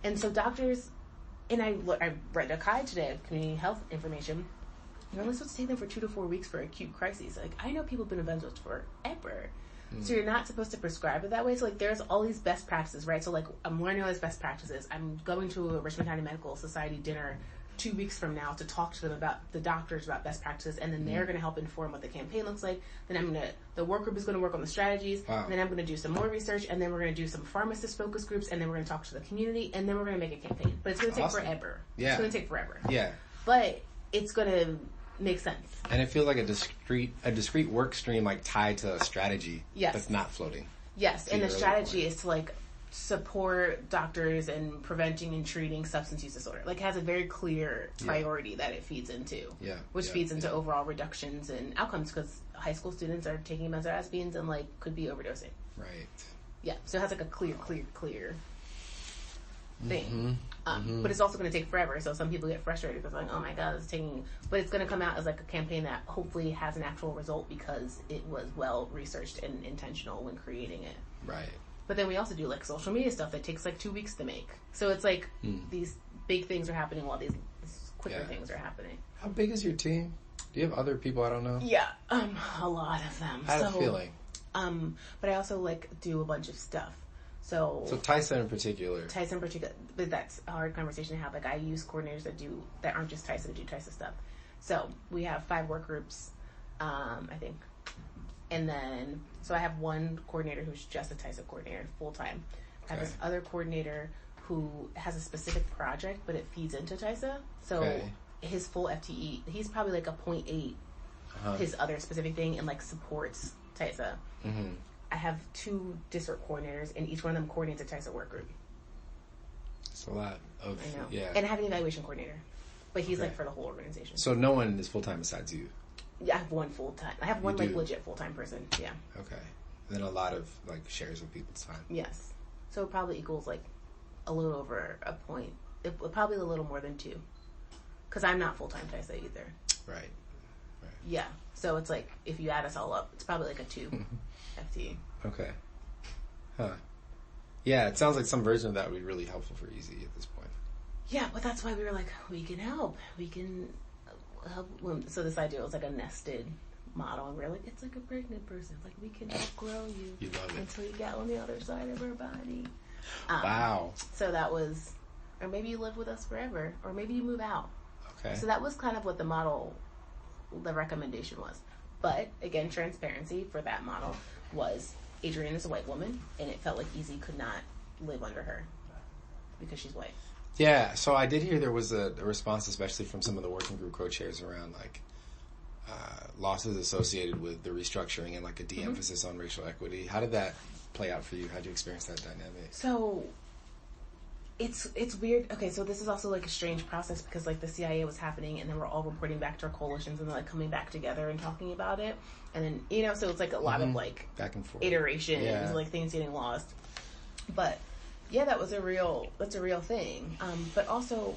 And so doctors, and I read a guide today of community health information. You're only supposed to take them for 2 to 4 weeks for acute crises. Like, I know people have been on benzos forever. So you're not supposed to prescribe it that way. So, like, there's all these best practices, right? So, like, I'm learning all these best practices. I'm going to a Richmond County Medical Society dinner 2 weeks from now to talk to them about the doctors about best practices, and then they're going to help inform what the campaign looks like. Then the work group is going to work on the strategies. Wow. Then I'm going to do some more research, and then we're going to do some pharmacist focus groups, and then we're going to talk to the community, and then we're going to make a campaign. But it's going to take forever. Yeah. It's going to take forever. Yeah. But it's going to make sense. And it feels like a discrete work stream, like tied to a strategy. Yes. That's not floating. Yes, and the strategy is to, like, support doctors in preventing and treating substance use disorder. Like, it has a very clear priority that it feeds into. Yeah. Which feeds into overall reductions in outcomes, because high school students are taking benzodiazepines and, like, could be overdosing. Right. Yeah, so it has, like, a clear thing. But it's also going to take forever, so some people get frustrated because, like, oh my god, it's taking... But it's going to come out as, like, a campaign that hopefully has an actual result because it was well researched and intentional when creating it. Right. But then we also do, like, social media stuff that takes, like, 2 weeks to make. So it's, like, these big things are happening while these quicker things are happening. How big is your team? Do you have other people I don't know? Yeah, a lot of them. I had a feeling. But I also, like, do a bunch of stuff. So Tyson in particular, but that's a hard conversation to have. Like, I use coordinators that aren't just Tyson, that do Tyson stuff. So we have 5 work groups, I think. And then, so I have one coordinator who's just a Tyson coordinator, full-time. I have this other coordinator who has a specific project, but it feeds into TISA. So his full FTE, he's probably like a 0.8, his other specific thing, and, like, supports TISA. Mm-hmm. I have 2 district coordinators, and each one of them coordinates a TISA work group. It's a lot of, I know. And I have an evaluation coordinator, but he's like for the whole organization. So no one is full-time besides you? Yeah, I have one full-time. I have one, like, legit full-time person, yeah. Okay. And then a lot of, like, shares of people's time. Yes. So it probably equals, like, a little over a point. Probably a little more than 2. Because I'm not full-time TISA either. Right. Yeah. So it's like, if you add us all up, it's probably like a 2 FTE. Okay. Huh. Yeah, it sounds like some version of that would be really helpful for Easy at this point. Yeah, but that's why we were like, we can help. We can help. So this idea was like a nested model, and we were like, it's like a pregnant person. Like, we can help grow you until you get on the other side of her body. Wow. So that was, or maybe you live with us forever, or maybe you move out. Okay. So that was kind of what the recommendation was. But again, transparency for that model was Adrienne is a white woman, and it felt like Easy could not live under her because she's white. Yeah, so I did hear there was a response, especially from some of the working group co-chairs, around, like, losses associated with the restructuring and, like, a de-emphasis on racial equity. How did that play out for you? How did you experience that dynamic? So it's weird. Okay, so this is also, like, a strange process because, like, the CIA was happening, and then we're all reporting back to our coalitions, and then, like, coming back together and talking about it, and then, you know, so it's like a lot of, like, back and forth iterations, like, things getting lost. But yeah, that's a real thing. But also,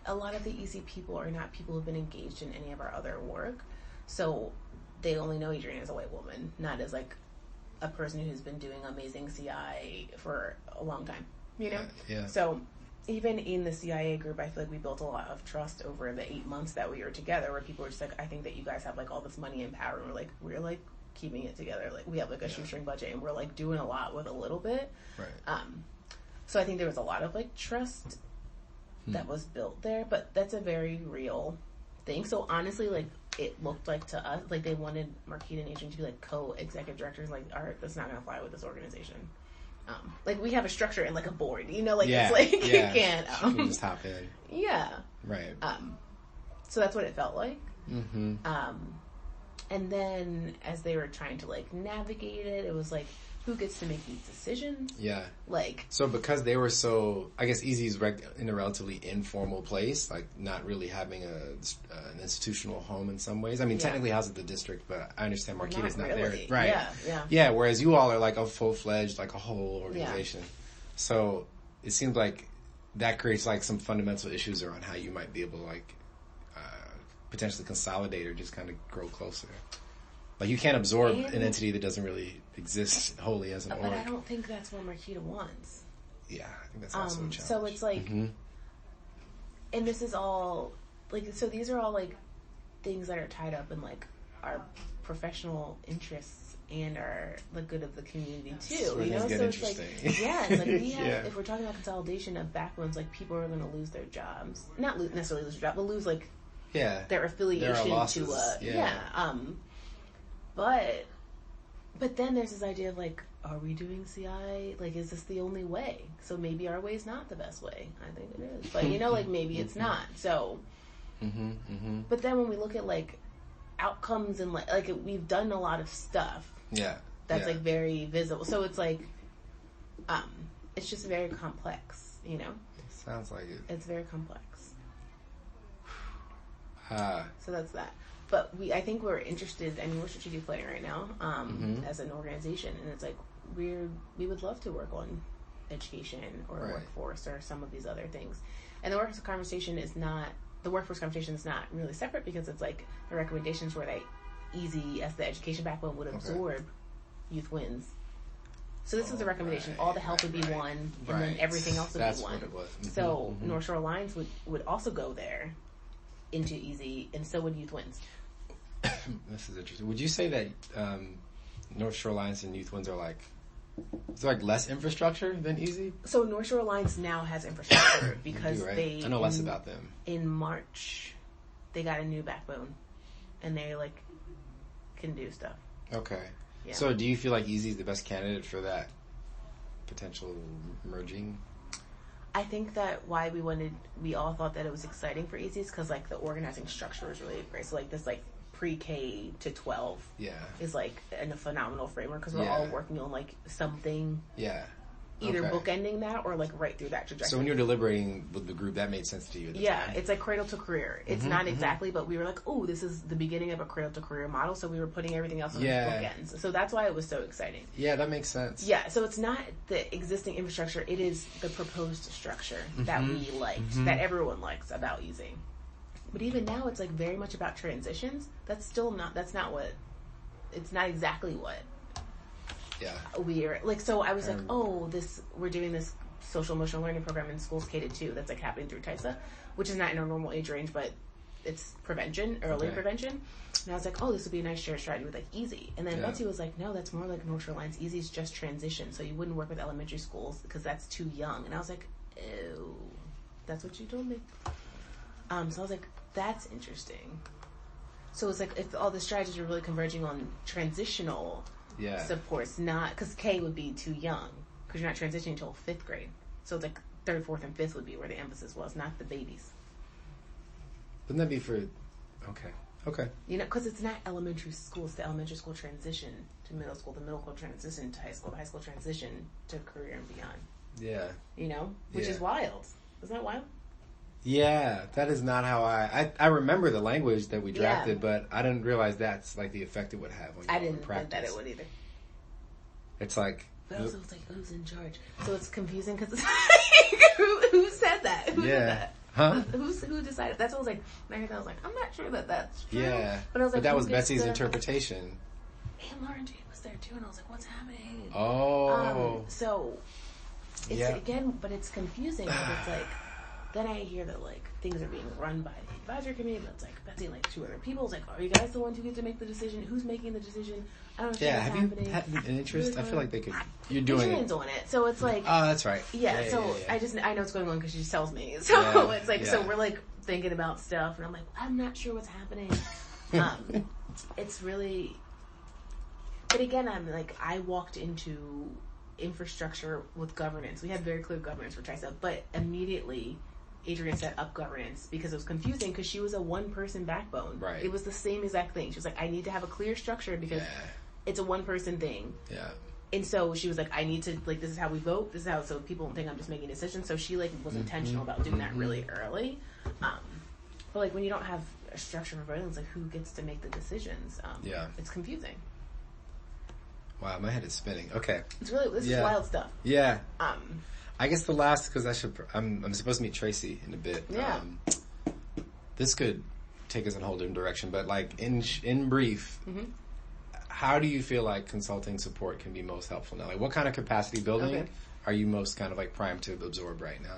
a lot of the Easy people are not people who've been engaged in any of our other work, so they only know Adrienne as a white woman, not as, like, a person who's been doing amazing CI for a long time. You know? Yeah. So even in the CIA group, I feel like we built a lot of trust over the 8 months that we were together, where people were just like, I think that you guys have, like, all this money and power, and we're like keeping it together. Like, we have, like, a shoestring budget, and we're, like, doing a lot with a little bit. Right. So I think there was a lot of, like, trust that was built there, but that's a very real thing. So honestly, like, it looked like to us, like, they wanted Marquita and Adrienne to be, like, co-executive directors. Like, all right, that's not going to fly with this organization. Like, we have a structure and, like, a board, you know, like, it's like, you can't, you can just hop in. Yeah. Right. So that's what it felt like. Mm-hmm. And then as they were trying to, like, navigate it, it was like, who gets to make these decisions? Yeah. Like, so because they were so, I guess Easy's in a relatively informal place, like, not really having an institutional home in some ways. I mean, technically housed at the district, but I understand Marquita's not really. there. Right. Yeah, whereas you all are, like, a full-fledged, like, a whole organization. Yeah. So it seems like that creates, like, some fundamental issues around how you might be able to, like, potentially consolidate or just kind of grow closer. Like, you can't absorb an entity that doesn't really exist wholly as an org. But I don't think that's what Marquita wants. Yeah, I think that's also a challenge. So it's like, and this is all, like, so these are all, like, things that are tied up in, like, our professional interests and the good of the community, too. You know? So it's like, yeah, it's like, we have, if we're talking about consolidation of backbones, like, people are going to lose their jobs. Not necessarily lose their job, but lose, like, their affiliation to But then there's this idea of, like, are we doing CI? Like, is this the only way? So maybe our way is not the best way. I think it is. But, you know, like, maybe it's not. So, but then when we look at, like, outcomes and, like we've done a lot of stuff. Yeah. That's, like, very visible. So it's, like, it's just very complex, you know? Sounds like it. It's very complex. So that's that. But I think we're interested, I mean, we're strategic planning right now, as an organization, and it's like, we would love to work on education or workforce or some of these other things. And the workforce conversation is not really separate, because it's like the recommendations were that easy as the education backbone would absorb youth wins. So this is the recommendation. All the help would be one, and then everything else would be one. What it was. So North Shore Alliance would also go there into easy, and so would Youth Wins. This is interesting. Would you say that North Shore Alliance and Youth Wins are like, is there like less infrastructure than easy? So North Shore Alliance now has infrastructure because I know less about them. In March, they got a new backbone, and they like can do stuff. Okay. Yeah. So do you feel like Easy is the best candidate for that potential merging? I think that why we all thought that it was exciting for Easy is because like the organizing structure was really great. So like this like pre-K to 12 is like in a phenomenal framework because we're all working on like something. Yeah. Either bookending that or like right through that trajectory. So when you're deliberating with the group, that made sense to you at the time. It's like cradle to career. It's not exactly, but we were like, oh, this is the beginning of a cradle to career model. So we were putting everything else on the bookends. So that's why it was so exciting. Yeah, that makes sense. Yeah, so it's not the existing infrastructure. It is the proposed structure that we liked, that everyone likes about Easy. But even now, it's like very much about transitions. It's not exactly what. Yeah. We're like, so I was like, we're doing this social emotional learning program in schools K-2 that's like happening through TISA, which is not in our normal age range, but it's prevention, early prevention. And I was like, this would be a nice shared strategy with like Easy. And then Betsy was like, no, that's more like North Shore Alliance. Easy is just transition. So you wouldn't work with elementary schools because that's too young. And I was like, ew, that's what you told me. So I was like, that's interesting. So it's like if all the strategies are really converging on transitional supports, not because K would be too young because you're not transitioning until 5th grade. So it's like 3rd, 4th, and 5th would be where the emphasis was, not the babies. Wouldn't that be for? Okay. You know, because it's not elementary school; it's the elementary school transition to middle school, the middle school transition to high school transition to career and beyond. Yeah. You know, which is wild. Isn't that wild? Yeah, that is not how I remember the language that we drafted, but I didn't realize that's like the effect it would have on you in practice. Think that it would either. It's like... But also it's like, who's in charge? So it's confusing because it's like, who said that? Who did that? Huh? Who decided? That's what I was like, when I heard that, I was like, I'm not sure that that's true. Yeah. But I was like, that was Betsy's interpretation. And Lauren Jane was there too, and I was like, what's happening? Oh. So, it's again, but it's confusing because it's like, then I hear that, like, things are being run by the advisory committee, but it's, like, Betsy and, like, 2 other people. It's like, are you guys the ones who get to make the decision? Who's making the decision? I don't know what's happening. Have you had an interest? I feel like they could... You're doing it. On it. So it's like... Oh, that's right. Yeah, I know what's going on because she just tells me. So it's like, so we're, like, thinking about stuff, and I'm like, I'm not sure what's happening. It's really... But again, I'm like, I walked into infrastructure with governance. We had very clear governance for TISA, but immediately... Adrienne set up governance because it was confusing because she was a one-person backbone. Right. It was the same exact thing. She was like, I need to have a clear structure because it's a one-person thing. Yeah. And so she was like, I need to, like, this is how we vote. This is how, so people don't think I'm just making decisions. So she, like, was intentional about doing that really early. But, like, when you don't have a structure for voting, it's like, who gets to make the decisions? It's confusing. Wow, my head is spinning. Okay. It's really, this is wild stuff. Yeah. I guess the last, because I'm supposed to meet Tracy in a bit. Yeah. This could take us in a whole different direction, but like in brief, how do you feel like consulting support can be most helpful now? Like what kind of capacity building are you most kind of like primed to absorb right now?